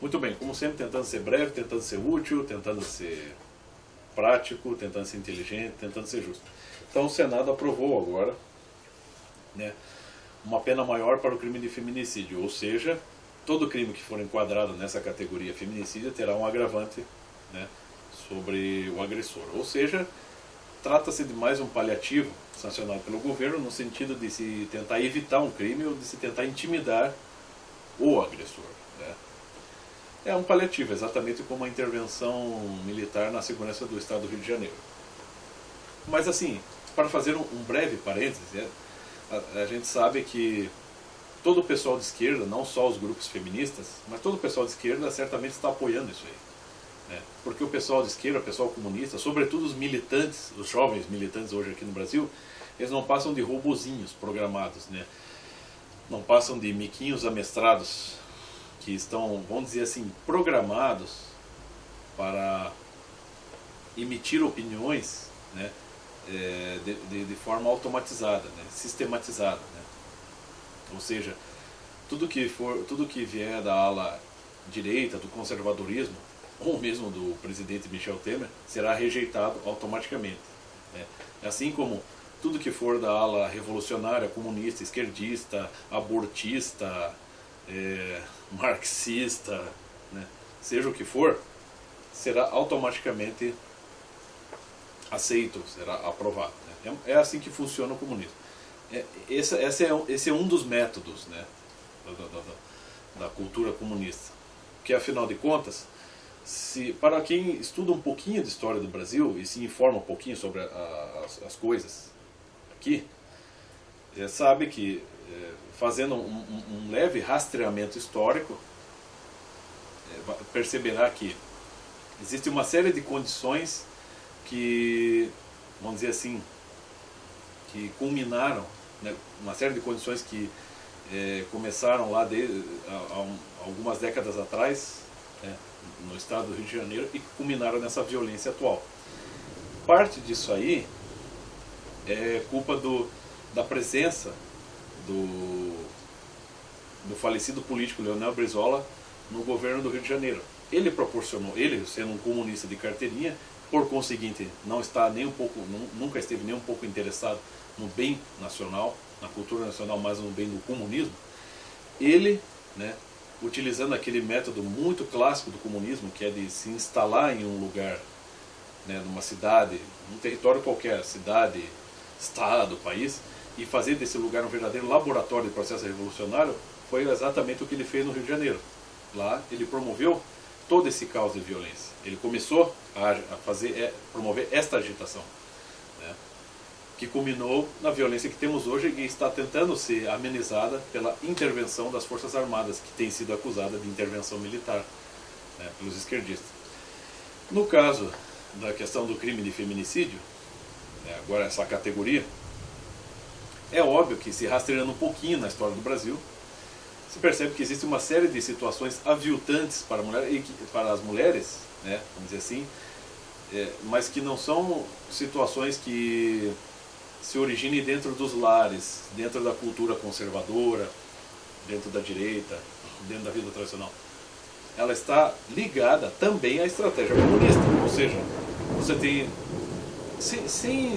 Muito bem, como sempre, tentando ser breve, tentando ser útil, tentando ser prático, tentando ser inteligente, tentando ser justo. Então o Senado aprovou agora, né, uma pena maior para o crime de feminicídio, ou seja, todo crime que for enquadrado nessa categoria feminicídio terá um agravante, né, sobre o agressor. Ou seja, trata-se de mais um paliativo sancionado pelo governo no sentido de se tentar evitar um crime ou de se tentar intimidar o agressor, né? É um paliativo, exatamente como a intervenção militar na segurança do Estado do Rio de Janeiro. Mas assim, para fazer um breve parêntese, a gente sabe que todo o pessoal de esquerda, não só os grupos feministas, mas todo o pessoal de esquerda certamente está apoiando isso aí, né? Porque o pessoal de esquerda, o pessoal comunista, sobretudo os militantes, os jovens militantes hoje aqui no Brasil, eles não passam de robozinhos programados, né? Não passam de miquinhos amestrados que estão, vamos dizer assim, programados para emitir opiniões, né, de forma automatizada, né, sistematizada, né? Ou seja, tudo que vier da ala direita, do conservadorismo, ou mesmo do presidente Michel Temer, será rejeitado automaticamente, né? Assim como tudo que for da ala revolucionária, comunista, esquerdista, abortista, marxista, né, seja o que for, será automaticamente aceito, será aprovado, né? É assim que funciona o comunismo. Esse é um dos métodos, né, da cultura comunista. Que afinal de contas, para quem estuda um pouquinho de história do Brasil e se informa um pouquinho sobre as coisas aqui, sabe que, fazendo um leve rastreamento histórico, perceberá que existe uma série de condições que, vamos dizer assim, que culminaram, né, uma série de condições que começaram lá algumas décadas atrás, né, no estado do Rio de Janeiro, e que culminaram nessa violência atual. Parte disso aí é culpa da presença do falecido político Leonel Brizola no governo do Rio de Janeiro. Ele proporcionou, ele sendo um comunista de carteirinha, por conseguinte, nunca esteve nem um pouco interessado no bem nacional, na cultura nacional, mas no bem do comunismo. Ele, né, utilizando aquele método muito clássico do comunismo, que é de se instalar em um lugar, né, numa cidade, num território qualquer, cidade, estado, país, e fazer desse lugar um verdadeiro laboratório de processo revolucionário, foi exatamente o que ele fez no Rio de Janeiro. Lá ele promoveu todo esse caos de violência. Ele começou a promover esta agitação, né, que culminou na violência que temos hoje e está tentando ser amenizada pela intervenção das Forças Armadas, que tem sido acusada de intervenção militar, né, pelos esquerdistas. No caso da questão do crime de feminicídio, né, agora essa categoria, é óbvio que, se rastreando um pouquinho na história do Brasil, se percebe que existe uma série de situações aviltantes para as mulheres, né, vamos dizer assim, mas que não são situações que se originem dentro dos lares, dentro da cultura conservadora, dentro da direita, dentro da vida tradicional. Ela está ligada também à estratégia comunista, ou seja, você tem,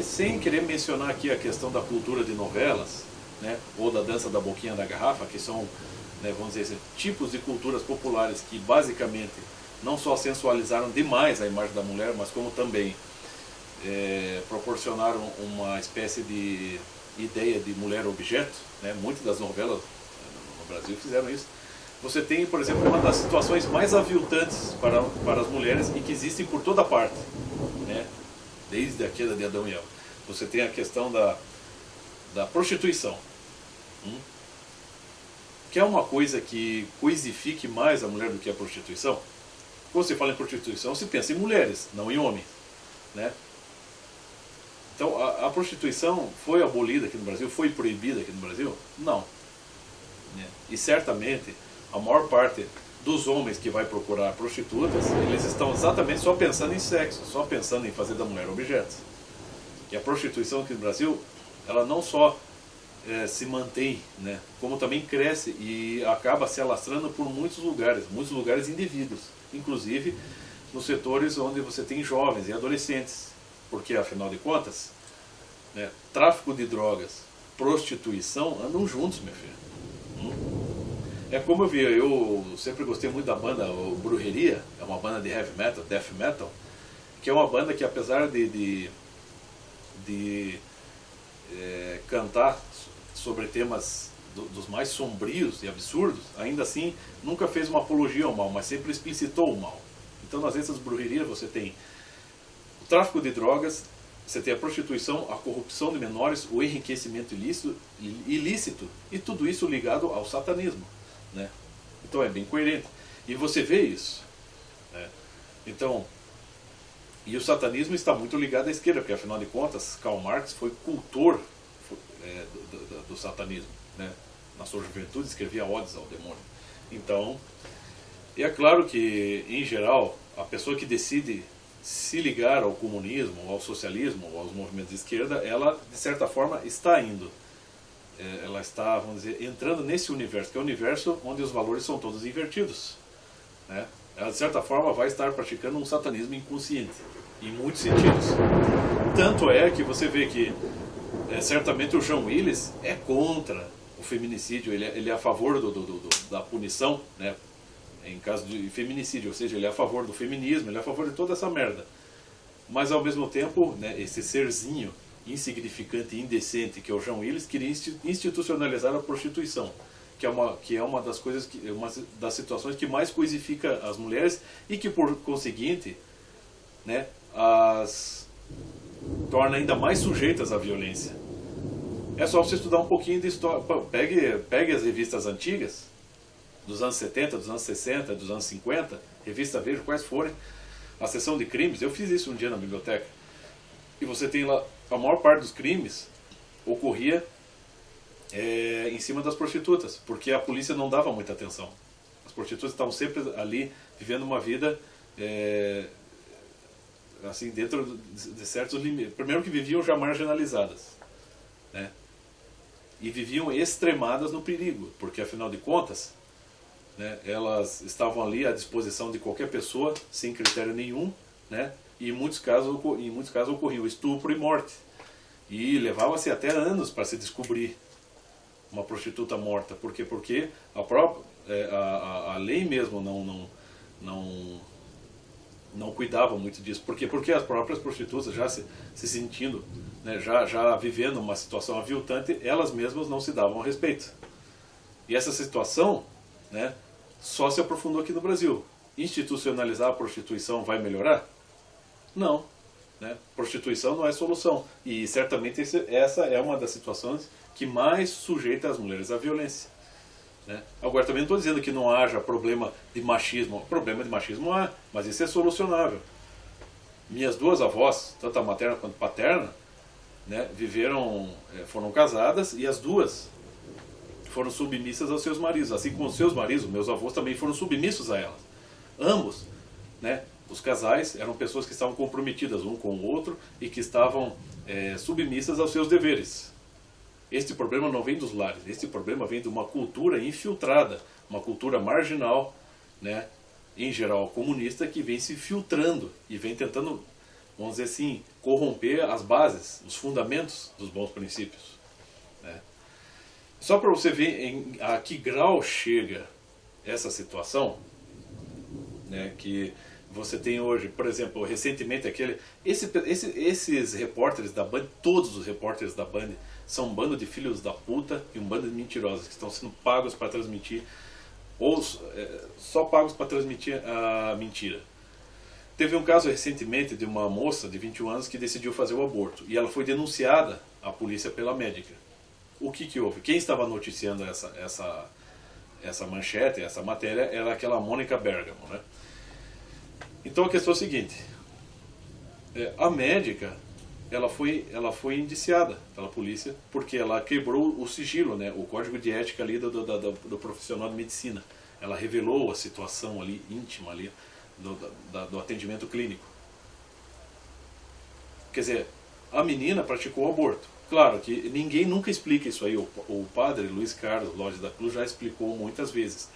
sem querer mencionar aqui a questão da cultura de novelas, né, ou da dança da boquinha da garrafa, que são, né, vamos dizer assim, tipos de culturas populares que basicamente não só sensualizaram demais a imagem da mulher, mas como também proporcionaram uma espécie de ideia de mulher objeto, né? Muitas das novelas no Brasil fizeram isso. Você tem, por exemplo, uma das situações mais aviltantes para as mulheres e que existem por toda parte, né? Desde a queda de Adão e Eva. Você tem a questão da prostituição, que é uma coisa que coisifique mais a mulher do que a prostituição. Quando se fala em prostituição, se pensa em mulheres, não em homens, né? Então, a prostituição foi abolida aqui no Brasil? Foi proibida aqui no Brasil? Não. Né? E certamente, a maior parte dos homens que vai procurar prostitutas, eles estão exatamente só pensando em sexo, só pensando em fazer da mulher objetos. E a prostituição aqui no Brasil, ela não só se mantém, né? Como também cresce e acaba se alastrando por muitos lugares indevidos, inclusive nos setores onde você tem jovens e adolescentes, porque afinal de contas, né, tráfico de drogas, prostituição andam juntos, meu filho. É como eu sempre gostei muito da banda o Brujeria, é uma banda de heavy metal, death metal, que é uma banda que apesar de cantar sobre temas dos mais sombrios e absurdos, ainda assim nunca fez uma apologia ao mal, mas sempre explicitou o mal. Então nas letras de Brujeria você tem o tráfico de drogas, você tem a prostituição, a corrupção de menores, o enriquecimento ilícito e tudo isso ligado ao satanismo, né? Então é bem coerente. E você vê isso, né? Então, e o satanismo está muito ligado à esquerda, porque afinal de contas Karl Marx foi cultor do satanismo, né? Na sua juventude escrevia odes ao demônio. Então, é claro que em geral a pessoa que decide se ligar ao comunismo, ao socialismo, ou aos movimentos de esquerda, ela de certa forma está indo, ela está, vamos dizer, entrando nesse universo, que é o universo onde os valores são todos invertidos, né? Ela de certa forma vai estar praticando um satanismo inconsciente, em muitos sentidos. Tanto é que você vê que certamente o John Willis é contra o feminicídio, ele é a favor da punição, né, em caso de feminicídio, ou seja, ele é a favor do feminismo, ele é a favor de toda essa merda. Mas ao mesmo tempo, né, esse serzinho insignificante e indecente que é o John Willis queria institucionalizar a prostituição, que é uma das coisas, uma das situações que mais coisifica as mulheres e que por conseguinte, né, as torna ainda mais sujeitas à violência. É só você estudar um pouquinho de história. Pegue as revistas antigas, dos anos 70, dos anos 60, dos anos 50, revista Veja, quais forem, a seção de crimes. Eu fiz isso um dia na biblioteca. E você tem lá, a maior parte dos crimes ocorria em cima das prostitutas, porque a polícia não dava muita atenção. As prostitutas estavam sempre ali, vivendo uma vida assim, dentro de certos limites. Primeiro que viviam já marginalizadas, né? E viviam extremadas no perigo, porque afinal de contas, né, elas estavam ali à disposição de qualquer pessoa, sem critério nenhum, né? E em muitos casos ocorria estupro e morte. E levava-se até anos para se descobrir uma prostituta morta. Por quê? Porque a lei mesmo não cuidava muito disso. Por quê? Porque as próprias prostitutas já se sentindo, né, já vivendo uma situação aviltante, elas mesmas não se davam a respeito. E essa situação, né, só se aprofundou aqui no Brasil. Institucionalizar a prostituição vai melhorar? Não. Né? Prostituição não é solução. E certamente essa é uma das situações que mais sujeita as mulheres à violência. Né? Agora também não estou dizendo que não haja problema de machismo. Problema de machismo há, mas isso é solucionável. Minhas duas avós, tanto a materna quanto a paterna, né, foram casadas e as duas foram submissas aos seus maridos. Assim como os seus maridos, meus avós também foram submissos a elas. Ambos, né, os casais eram pessoas que estavam comprometidas um com o outro e que estavam submissas aos seus deveres. Este problema não vem dos lares, este problema vem de uma cultura infiltrada, uma cultura marginal, né, em geral comunista, que vem se filtrando e vem tentando, vamos dizer assim, corromper as bases, os fundamentos dos bons princípios. Né. Só para você ver a que grau chega essa situação, né, que você tem hoje, por exemplo, recentemente esses repórteres da Band, todos os repórteres da Band são um bando de filhos da puta e um bando de mentirosos que estão sendo pagos para transmitir, ou só pagos para transmitir a mentira. Teve um caso recentemente de uma moça de 21 anos que decidiu fazer o aborto e ela foi denunciada à polícia pela médica. O que houve? Quem estava noticiando essa manchete, essa matéria, era aquela Mônica Bergamo, né? Então a questão é a seguinte, a médica, ela foi indiciada pela polícia porque ela quebrou o sigilo, né, o código de ética ali do profissional de medicina. Ela revelou a situação ali, íntima ali, do atendimento clínico. Quer dizer, a menina praticou o aborto. Claro que ninguém nunca explica isso aí. O padre Luiz Carlos Lodge da Cruz já explicou muitas vezes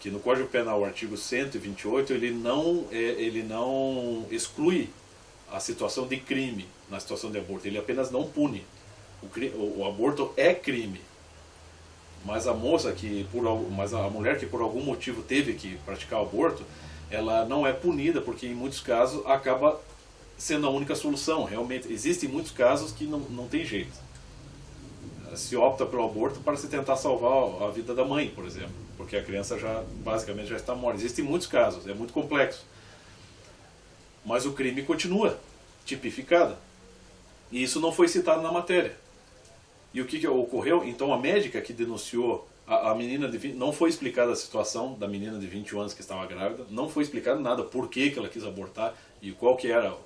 que no Código Penal, o artigo 128, ele não exclui a situação de crime na situação de aborto, ele apenas não pune. O aborto é crime, mas a mulher que por algum motivo teve que praticar o aborto, ela não é punida, porque em muitos casos acaba sendo a única solução. Realmente, existem muitos casos que não tem jeito. Se opta pelo aborto para se tentar salvar a vida da mãe, por exemplo, porque a criança basicamente já está morta. Existem muitos casos, é muito complexo. Mas o crime continua tipificado. E isso não foi citado na matéria. E o que ocorreu? Então a médica que denunciou a menina não foi explicada a situação da menina de 21 anos que estava grávida, não foi explicado nada, por que ela quis abortar e qual que era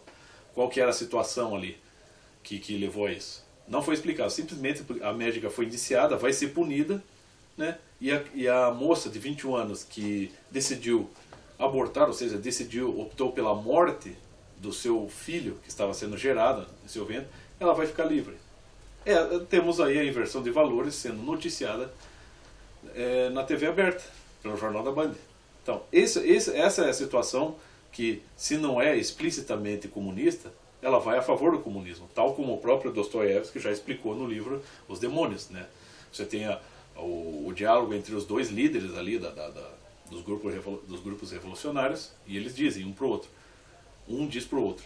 a situação ali que levou a isso. Não foi explicado, simplesmente a médica foi indiciada, vai ser punida, né? E a moça de 21 anos que decidiu abortar, ou seja, optou pela morte do seu filho que estava sendo gerado no seu ventre, ela vai ficar livre. Temos aí a inversão de valores sendo noticiada na TV aberta, pelo Jornal da Band. Então, essa é a situação que, se não é explicitamente comunista, ela vai a favor do comunismo, tal como o próprio Dostoiévski já explicou no livro Os Demônios, né? Você tem o diálogo entre os dois líderes ali dos grupos revolucionários, e eles dizem um para o outro. Um diz para o outro.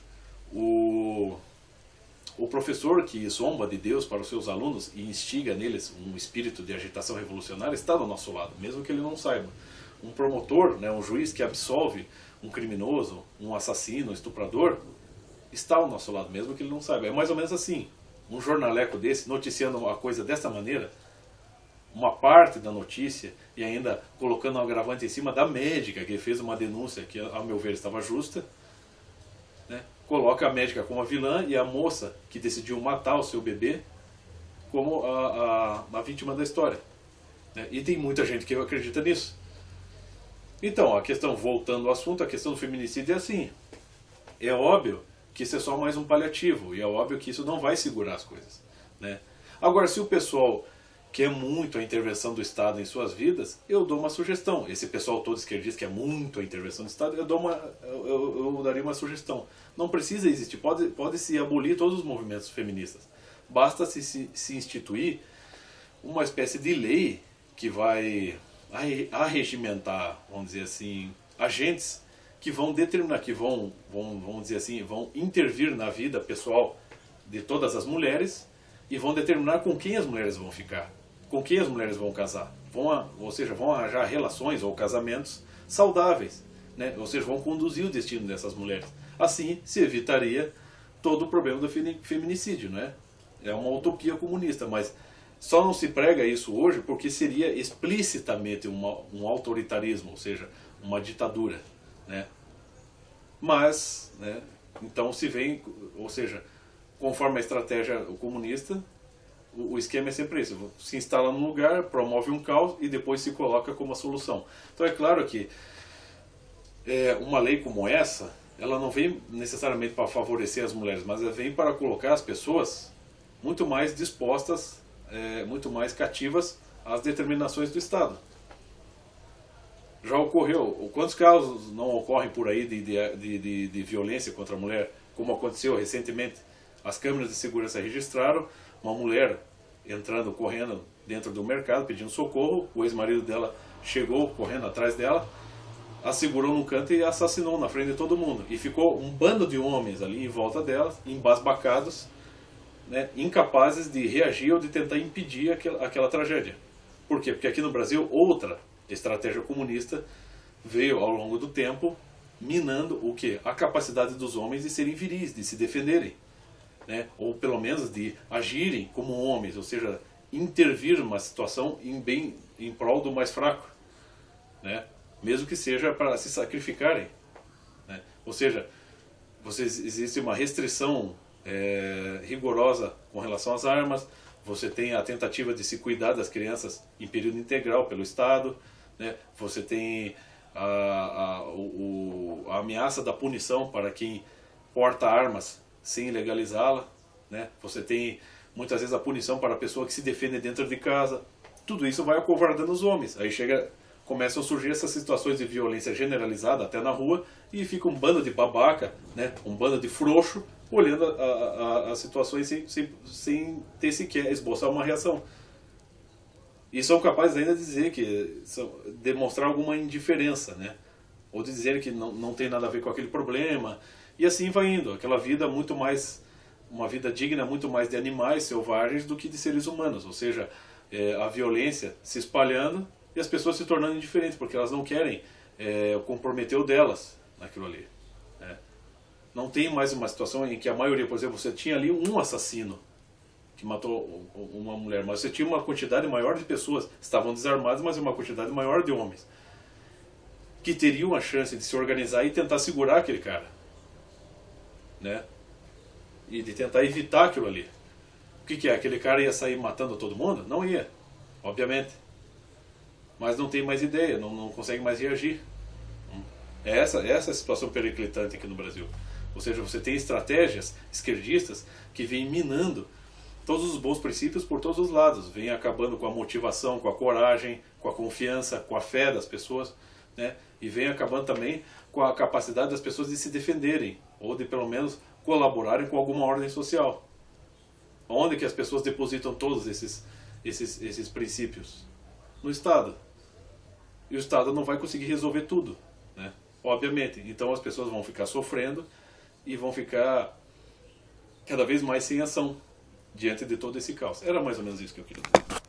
O professor que zomba de Deus para os seus alunos e instiga neles um espírito de agitação revolucionária está do nosso lado, mesmo que ele não saiba. Um promotor, né, um juiz que absolve um criminoso, um assassino, um estuprador, está ao nosso lado, mesmo que ele não saiba. É mais ou menos assim. Um jornaleco desse, noticiando uma coisa dessa maneira, uma parte da notícia, e ainda colocando um agravante em cima da médica, que fez uma denúncia que, a meu ver, estava justa, né? Coloca a médica como a vilã e a moça que decidiu matar o seu bebê como a vítima da história. Né? E tem muita gente que acredita nisso. Então, a questão, voltando ao assunto, a questão do feminicídio é assim. É óbvio que isso é só mais um paliativo, e é óbvio que isso não vai segurar as coisas. Né? Agora, se o pessoal quer muito a intervenção do Estado em suas vidas, eu dou uma sugestão. Esse pessoal todo esquerdista que quer muito a intervenção do Estado, eu daria uma sugestão. Não precisa existir, pode-se abolir todos os movimentos feministas. Basta se instituir uma espécie de lei que vai arregimentar, vamos dizer assim, agentes que vão determinar, que vamos dizer assim, vão intervir na vida pessoal de todas as mulheres e vão determinar com quem as mulheres vão ficar, com quem as mulheres vão casar. Ou seja, vão arranjar relações ou casamentos saudáveis, né? Ou seja, vão conduzir o destino dessas mulheres. Assim se evitaria todo o problema do feminicídio, né? É uma utopia comunista, mas só não se prega isso hoje porque seria explicitamente um autoritarismo, ou seja, uma ditadura, né? Mas, né, então se vem, ou seja, conforme a estratégia comunista, o esquema é sempre esse: se instala num lugar, promove um caos e depois se coloca como a solução. Então é claro que uma lei como essa, ela não vem necessariamente para favorecer as mulheres, mas ela vem para colocar as pessoas muito mais dispostas, muito mais cativas às determinações do Estado. Já ocorreu, quantos casos não ocorrem por aí de violência contra a mulher, como aconteceu recentemente? As câmeras de segurança registraram uma mulher entrando, correndo dentro do mercado, pedindo socorro. O ex-marido dela chegou correndo atrás dela, a segurou num canto e assassinou na frente de todo mundo. E ficou um bando de homens ali em volta dela, embasbacados, né, incapazes de reagir ou de tentar impedir aquela tragédia. Por quê? Porque aqui no Brasil, outra estratégia comunista veio ao longo do tempo minando o quê? A capacidade dos homens de serem viris, de se defenderem, né? Ou pelo menos de agirem como homens, ou seja, intervir numa situação em prol do mais fraco, né? Mesmo que seja para se sacrificarem, né? Ou seja, existe uma restrição rigorosa com relação às armas, você tem a tentativa de se cuidar das crianças em período integral pelo Estado, né? Você tem a ameaça da punição para quem porta armas sem legalizá-la, né? Você tem muitas vezes a punição para a pessoa que se defende dentro de casa. Tudo isso vai acovardando os homens. Aí começam a surgir essas situações de violência generalizada até na rua, e fica um bando de babaca, né, um bando de frouxo, olhando as situações sem ter sequer esboçar uma reação. E são capazes ainda de dizer demonstrar alguma indiferença, né? Ou de dizer que não tem nada a ver com aquele problema. E assim vai indo. Aquela vida muito mais, uma vida digna muito mais de animais selvagens do que de seres humanos. Ou seja, a violência se espalhando e as pessoas se tornando indiferentes, porque elas não querem comprometer o delas naquilo ali. Né? Não tem mais uma situação em que a maioria, por exemplo, você tinha ali um assassino que matou uma mulher, mas você tinha uma quantidade maior de pessoas, estavam desarmadas, mas uma quantidade maior de homens, que teriam a chance de se organizar e tentar segurar aquele cara, né? E de tentar evitar aquilo ali. O que é? Aquele cara ia sair matando todo mundo? Não ia, obviamente. Mas não tem mais ideia, não consegue mais reagir. Essa é a situação periclitante aqui no Brasil. Ou seja, você tem estratégias esquerdistas que vêm minando todos os bons princípios por todos os lados, vem acabando com a motivação, com a coragem, com a confiança, com a fé das pessoas, né? E vem acabando também com a capacidade das pessoas de se defenderem, ou de pelo menos colaborarem com alguma ordem social. Onde que as pessoas depositam todos esses princípios? No Estado. E o Estado não vai conseguir resolver tudo, né? Obviamente. Então as pessoas vão ficar sofrendo e vão ficar cada vez mais sem ação diante de todo esse caos. Era mais ou menos isso que eu queria dizer.